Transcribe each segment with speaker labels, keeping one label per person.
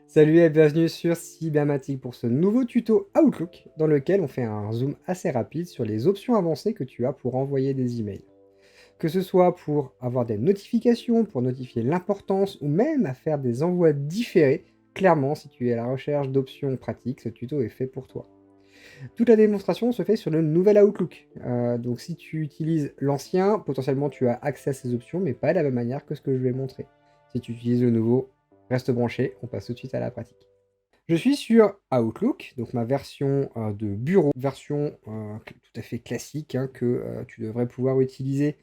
Speaker 1: Salut et bienvenue sur Cybermatic pour ce nouveau tuto Outlook dans lequel on fait un zoom assez rapide sur les options avancées que tu as pour envoyer des emails. Que ce soit pour avoir des notifications, pour notifier l'importance ou même à faire des envois différés, clairement si tu es à la recherche d'options pratiques, ce tuto est fait pour toi. Toute la démonstration se fait sur le nouvel Outlook. Donc si tu utilises l'ancien, potentiellement tu as accès à ces options mais pas de la même manière que ce que je vais montrer. Si tu utilises le nouveau, reste branché, on passe tout de suite à la pratique. Je suis sur Outlook, donc ma version de bureau, version tout à fait classique hein, que tu devrais pouvoir utiliser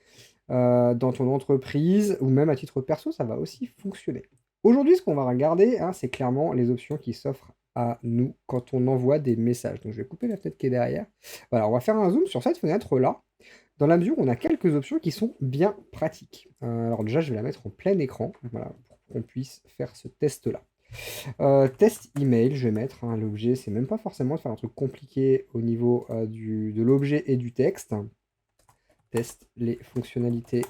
Speaker 1: dans ton entreprise ou même à titre perso, ça va aussi fonctionner. Aujourd'hui, ce qu'on va regarder, hein, c'est clairement les options qui s'offrent à nous quand on envoie des messages. Donc je vais couper la fenêtre qui est derrière. Voilà, on va faire un zoom sur cette fenêtre-là, dans la mesure où on a quelques options qui sont bien pratiques. Alors déjà, je vais la mettre en plein écran, voilà, pour qu'on puisse faire ce test-là. Test email, je vais mettre hein, l'objet, c'est même pas forcément de faire un truc compliqué au niveau de l'objet et du texte. Test les fonctionnalités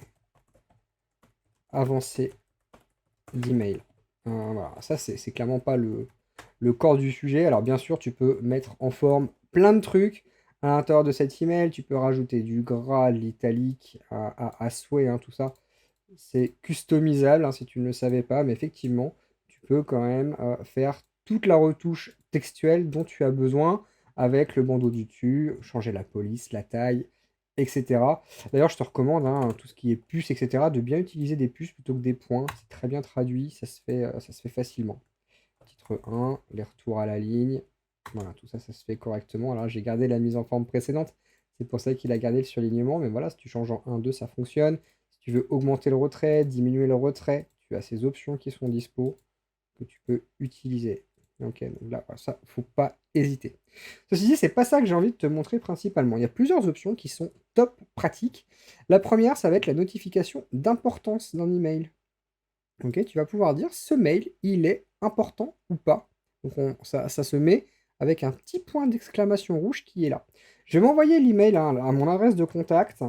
Speaker 1: avancées d'email. Voilà, ça c'est clairement pas le corps du sujet. Alors bien sûr, tu peux mettre en forme plein de trucs à l'intérieur de cet email. Tu peux rajouter du gras, de l'italique à souhait, hein, tout ça. C'est customisable hein, si tu ne le savais pas, mais effectivement, tu peux quand même faire toute la retouche textuelle dont tu as besoin avec le bandeau du dessus, changer la police, la taille, etc. D'ailleurs, je te recommande, hein, tout ce qui est puces, etc., de bien utiliser des puces plutôt que des points. C'est très bien traduit, ça se fait facilement. Titre 1, les retours à la ligne. Voilà, tout ça, ça se fait correctement. Alors, j'ai gardé la mise en forme précédente. C'est pour ça qu'il a gardé le surlignement. Mais voilà, si tu changes en 1, 2, ça fonctionne. Si tu veux augmenter le retrait, diminuer le retrait, tu as ces options qui sont dispo que tu peux utiliser. Ok, donc là, ça, faut pas hésiter. Ceci dit, c'est pas ça que j'ai envie de te montrer principalement. Il y a plusieurs options qui sont top pratiques. La première, ça va être la notification d'importance d'un email. Ok, tu vas pouvoir dire ce mail, il est important ou pas. Donc ça se met avec un petit point d'exclamation rouge qui est là. Je vais m'envoyer l'email hein, à mon adresse de contact,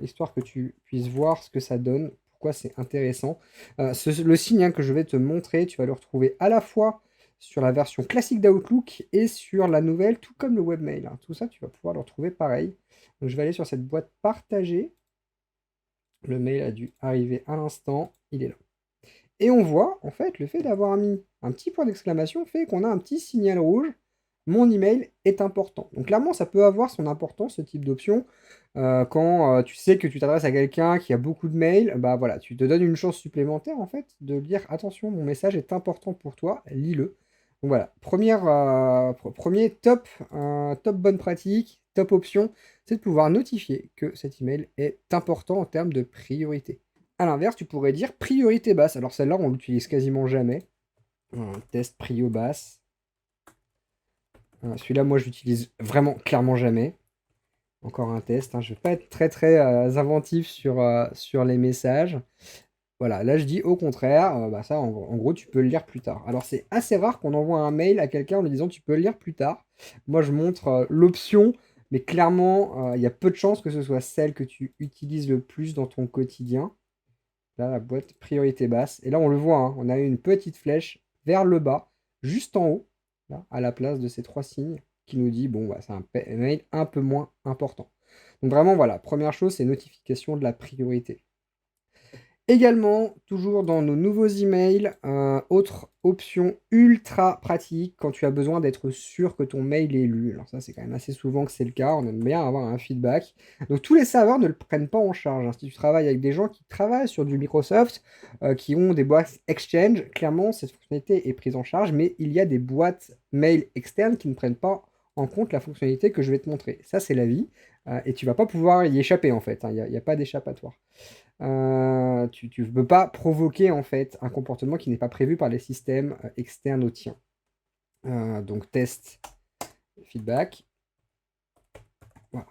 Speaker 1: histoire que tu puisses voir ce que ça donne, pourquoi c'est intéressant. Le signe hein, que je vais te montrer, tu vas le retrouver à la fois sur la version classique d'Outlook et sur la nouvelle, tout comme le webmail. Hein. Tout ça, tu vas pouvoir le retrouver pareil. Donc je vais aller sur cette boîte partagée. Le mail a dû arriver à l'instant, il est là. Et on voit, en fait, le fait d'avoir mis un petit point d'exclamation fait qu'on a un petit signal rouge. Mon email est important. Donc clairement, ça peut avoir son importance, ce type d'option. Quand tu sais que tu t'adresses à quelqu'un qui a beaucoup de mails, bah voilà, tu te donnes une chance supplémentaire, en fait, de dire, attention, mon message est important pour toi, lis-le. Donc voilà, premier top, top bonne pratique, top option, c'est de pouvoir notifier que cet email est important en termes de priorité. À l'inverse, tu pourrais dire priorité basse. Alors celle-là, on l'utilise quasiment jamais. Un test prio basse. Celui-là, moi, je l'utilise vraiment clairement jamais. Encore un test. Hein. Je ne vais pas être très très inventif sur les messages. Voilà, là je dis au contraire, bah ça en gros tu peux le lire plus tard. Alors c'est assez rare qu'on envoie un mail à quelqu'un en lui disant tu peux le lire plus tard. Moi je montre l'option, mais clairement il y a peu de chances que ce soit celle que tu utilises le plus dans ton quotidien. Là, la boîte priorité basse. Et là, on le voit, hein, on a une petite flèche vers le bas, juste en haut, là, à la place de ces trois signes, qui nous dit, bon, bah, c'est un mail un peu moins important. Donc vraiment, voilà, première chose, c'est notification de la priorité. Également, toujours dans nos nouveaux emails, autre option ultra pratique quand tu as besoin d'être sûr que ton mail est lu. Alors ça, c'est quand même assez souvent que c'est le cas. On aime bien avoir un feedback. Donc tous les serveurs ne le prennent pas en charge. Hein. Si tu travailles avec des gens qui travaillent sur du Microsoft, qui ont des boîtes Exchange, clairement, cette fonctionnalité est prise en charge, mais il y a des boîtes mail externes qui ne prennent pas en compte la fonctionnalité que je vais te montrer. Ça, c'est la vie. Et tu vas pas pouvoir y échapper, en fait. Hein. Il n'y a pas d'échappatoire. Tu ne peux pas provoquer en fait un comportement qui n'est pas prévu par les systèmes externes au tien. Donc test, feedback. Voilà.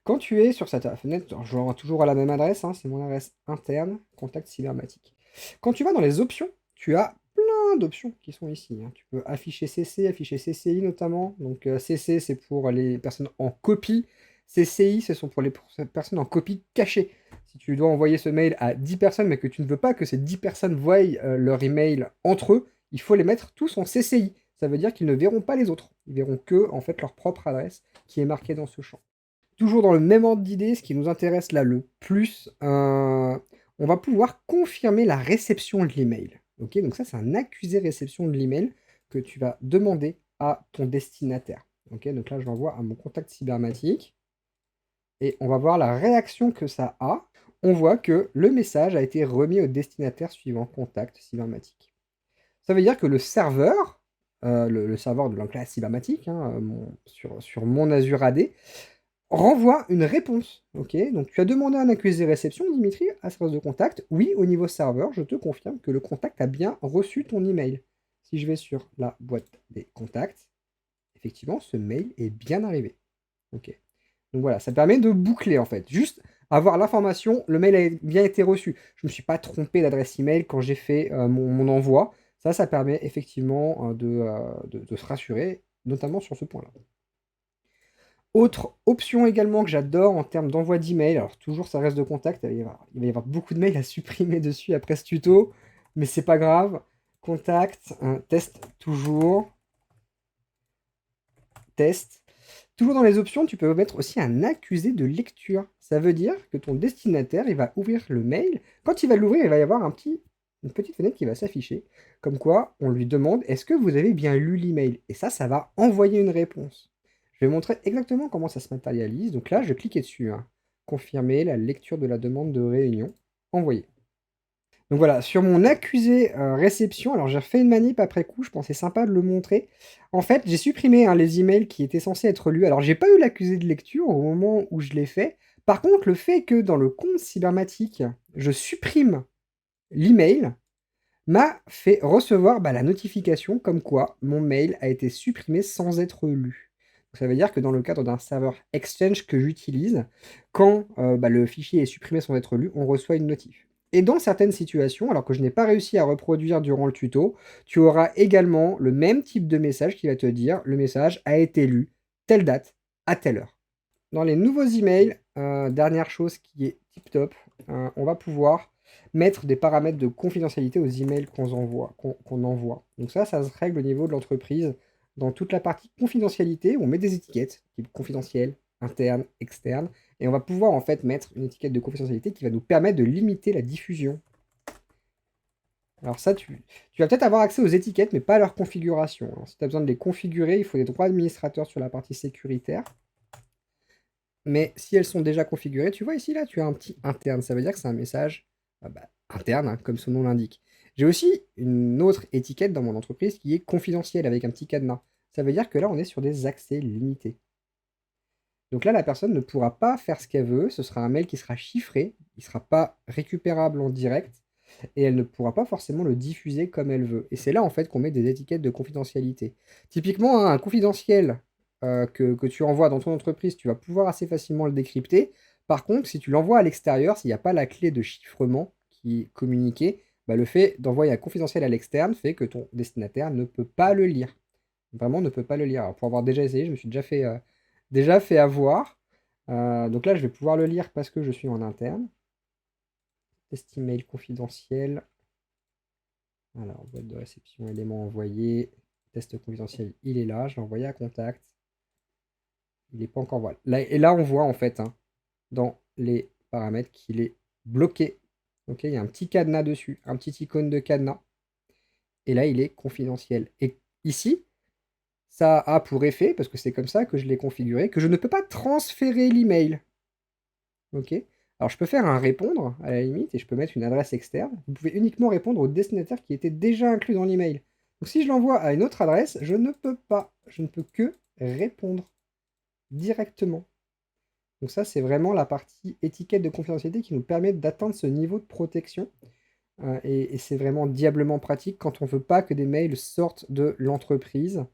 Speaker 1: Quand tu es sur cette fenêtre, je l'aurai toujours à la même adresse, hein, c'est mon adresse interne, contact cybermatique. Quand tu vas dans les options, tu as plein d'options qui sont ici. Hein. Tu peux afficher CC, afficher CCI notamment. Donc CC c'est pour les personnes en copie, CCI ce sont pour les personnes en copie cachée. Si tu dois envoyer ce mail à 10 personnes, mais que tu ne veux pas que ces 10 personnes voient leur email entre eux, il faut les mettre tous en CCI. Ça veut dire qu'ils ne verront pas les autres. Ils verront que en fait leur propre adresse qui est marquée dans ce champ. Toujours dans le même ordre d'idée, ce qui nous intéresse là le plus, on va pouvoir confirmer la réception de l'email. Ok, donc ça c'est un accusé réception de l'email que tu vas demander à ton destinataire. Ok, donc là je l'envoie à mon contact cybermatique et on va voir la réaction que ça a. On voit que le message a été remis au destinataire suivant contact cybermatique. Ça veut dire que le serveur, le serveur de l'enclave cybermatique, hein, sur mon Azure AD, renvoie une réponse. Ok, donc tu as demandé un accusé réception, Dimitri, à service de contact. Oui, au niveau serveur, je te confirme que le contact a bien reçu ton email. Si je vais sur la boîte des contacts, effectivement, ce mail est bien arrivé. Ok. Donc voilà, ça permet de boucler en fait. Juste avoir l'information, le mail a bien été reçu. Je ne me suis pas trompé d'adresse email quand j'ai fait mon envoi. Ça permet effectivement de se rassurer, notamment sur ce point-là. Autre option également que j'adore en termes d'envoi d'email, alors toujours ça reste de contact, il va y avoir beaucoup de mails à supprimer dessus après ce tuto, mais c'est pas grave. Contact, test toujours, test. Toujours dans les options, tu peux mettre aussi un accusé de lecture. Ça veut dire que ton destinataire, il va ouvrir le mail. Quand il va l'ouvrir, il va y avoir une petite fenêtre qui va s'afficher. Comme quoi, on lui demande, est-ce que vous avez bien lu l'email? Et ça va envoyer une réponse. Je vais montrer exactement comment ça se matérialise. Donc là, je vais cliquer dessus, hein. Confirmer la lecture de la demande de réunion. Envoyer. Donc voilà, sur mon accusé réception, alors j'ai refait une manip après coup, je pensais sympa de le montrer. En fait, j'ai supprimé les emails qui étaient censés être lus. Alors, j'ai pas eu l'accusé de lecture au moment où je l'ai fait. Par contre, le fait que dans le compte cybermatique, je supprime l'email m'a fait recevoir la notification comme quoi mon mail a été supprimé sans être lu. Donc, ça veut dire que dans le cadre d'un serveur Exchange que j'utilise, quand le fichier est supprimé sans être lu, on reçoit une notif. Et dans certaines situations, alors que je n'ai pas réussi à reproduire durant le tuto, tu auras également le même type de message qui va te dire le message a été lu, telle date, à telle heure. Dans les nouveaux emails, dernière chose qui est tip top, on va pouvoir mettre des paramètres de confidentialité aux emails qu'on envoie. Donc ça se règle au niveau de l'entreprise. Dans toute la partie confidentialité, on met des étiquettes, type confidentiel, interne, externe, et on va pouvoir en fait mettre une étiquette de confidentialité qui va nous permettre de limiter la diffusion. Alors ça, tu vas peut-être avoir accès aux étiquettes, mais pas à leur configuration. Alors, si tu as besoin de les configurer, il faut des droits administrateurs sur la partie sécuritaire. Mais si elles sont déjà configurées, tu vois ici, là, tu as un petit interne. Ça veut dire que c'est un message interne, hein, comme son nom l'indique. J'ai aussi une autre étiquette dans mon entreprise qui est confidentielle, avec un petit cadenas. Ça veut dire que là, on est sur des accès limités. Donc là, la personne ne pourra pas faire ce qu'elle veut. Ce sera un mail qui sera chiffré. Il ne sera pas récupérable en direct. Et elle ne pourra pas forcément le diffuser comme elle veut. Et c'est là, en fait, qu'on met des étiquettes de confidentialité. Typiquement, hein, un confidentiel que tu envoies dans ton entreprise, tu vas pouvoir assez facilement le décrypter. Par contre, si tu l'envoies à l'extérieur, s'il n'y a pas la clé de chiffrement qui est communiquée, le fait d'envoyer un confidentiel à l'externe fait que ton destinataire ne peut pas le lire. Vraiment ne peut pas le lire. Alors, pour avoir déjà essayé, je me suis déjà fait avoir. Donc là, je vais pouvoir le lire parce que je suis en interne. Test email confidentiel. Alors, boîte de réception, élément envoyé. Test confidentiel, il est là. Je l'ai envoyé à contact. Il n'est pas encore voilà. Et là, on voit en fait dans les paramètres qu'il est bloqué. Ok, il y a un petit cadenas dessus, un petit icône de cadenas. Et là, il est confidentiel. Et ici, ça a pour effet, parce que c'est comme ça que je l'ai configuré, que je ne peux pas transférer l'email. Ok. Alors, je peux faire un répondre à la limite et je peux mettre une adresse externe. Vous pouvez uniquement répondre au destinataire qui était déjà inclus dans l'email. Donc, si je l'envoie à une autre adresse, je ne peux pas. Je ne peux que répondre directement. Donc ça, c'est vraiment la partie étiquette de confidentialité qui nous permet d'atteindre ce niveau de protection. Et c'est vraiment diablement pratique quand on ne veut pas que des mails sortent de l'entreprise.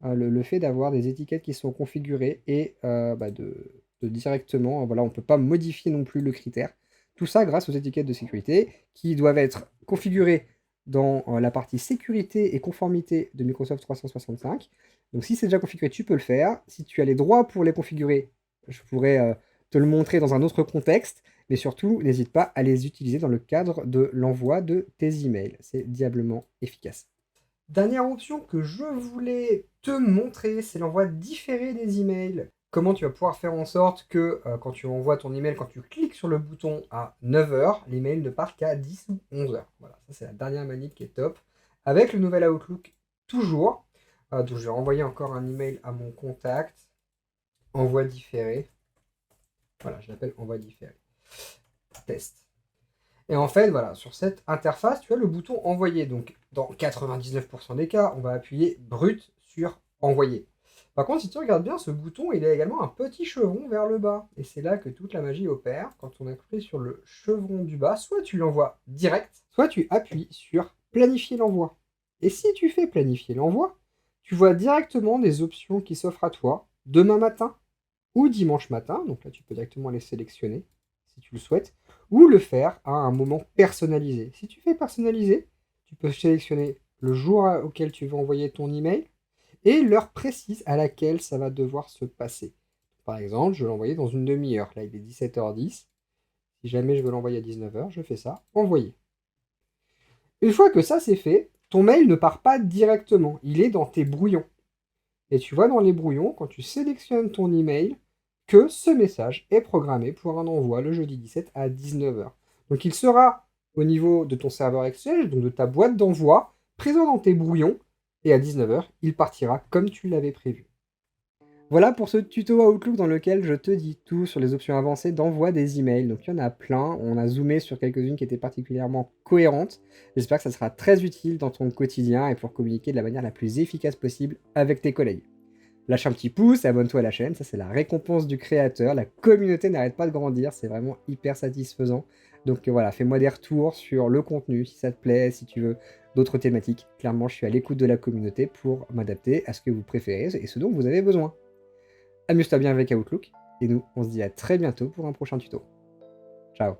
Speaker 1: Le fait d'avoir des étiquettes qui sont configurées et de directement, voilà, on ne peut pas modifier non plus le critère. Tout ça grâce aux étiquettes de sécurité qui doivent être configurées dans la partie sécurité et conformité de Microsoft 365. Donc si c'est déjà configuré, tu peux le faire. Si tu as les droits pour les configurer, je pourrais te le montrer dans un autre contexte. Mais surtout, n'hésite pas à les utiliser dans le cadre de l'envoi de tes emails. C'est diablement efficace. Dernière option que je voulais te montrer, c'est l'envoi différé des emails. Comment tu vas pouvoir faire en sorte que quand tu envoies ton email, quand tu cliques sur le bouton à 9 h, l'email ne parte qu'à 10 ou 11 h. Voilà, ça c'est la dernière manip qui est top. Avec le nouvel Outlook, toujours. Donc je vais renvoyer encore un email à mon contact. Envoi différé. Voilà, je l'appelle envoi différé. Test. Et en fait, voilà, sur cette interface, tu as le bouton envoyer. Donc, dans 99% des cas, on va appuyer brut sur envoyer. Par contre, si tu regardes bien, ce bouton, il a également un petit chevron vers le bas. Et c'est là que toute la magie opère. Quand on appuie sur le chevron du bas, soit tu l'envoies direct, soit tu appuies sur planifier l'envoi. Et si tu fais planifier l'envoi, tu vois directement des options qui s'offrent à toi demain matin ou dimanche matin. Donc là, tu peux directement les sélectionner si tu le souhaites, ou le faire à un moment personnalisé. Si tu fais personnalisé, tu peux sélectionner le jour auquel tu veux envoyer ton email et l'heure précise à laquelle ça va devoir se passer. Par exemple, je vais l'envoyer dans une demi-heure. Là, il est 17h10. Si jamais je veux l'envoyer à 19h, je fais ça, envoyer. Une fois que ça c'est fait, ton mail ne part pas directement, il est dans tes brouillons. Et tu vois dans les brouillons, quand tu sélectionnes ton email, que ce message est programmé pour un envoi le jeudi 17 à 19 h. Donc il sera au niveau de ton serveur Exchange, donc de ta boîte d'envoi, présent dans tes brouillons, et à 19 h, il partira comme tu l'avais prévu. Voilà pour ce tuto Outlook dans lequel je te dis tout sur les options avancées d'envoi des emails. Donc il y en a plein, on a zoomé sur quelques-unes qui étaient particulièrement cohérentes. J'espère que ça sera très utile dans ton quotidien et pour communiquer de la manière la plus efficace possible avec tes collègues. Lâche un petit pouce, abonne-toi à la chaîne, ça c'est la récompense du créateur. La communauté n'arrête pas de grandir, c'est vraiment hyper satisfaisant. Donc voilà, fais-moi des retours sur le contenu, si ça te plaît, si tu veux d'autres thématiques. Clairement, je suis à l'écoute de la communauté pour m'adapter à ce que vous préférez et ce dont vous avez besoin. Amuse-toi bien avec Outlook, et nous, on se dit à très bientôt pour un prochain tuto. Ciao.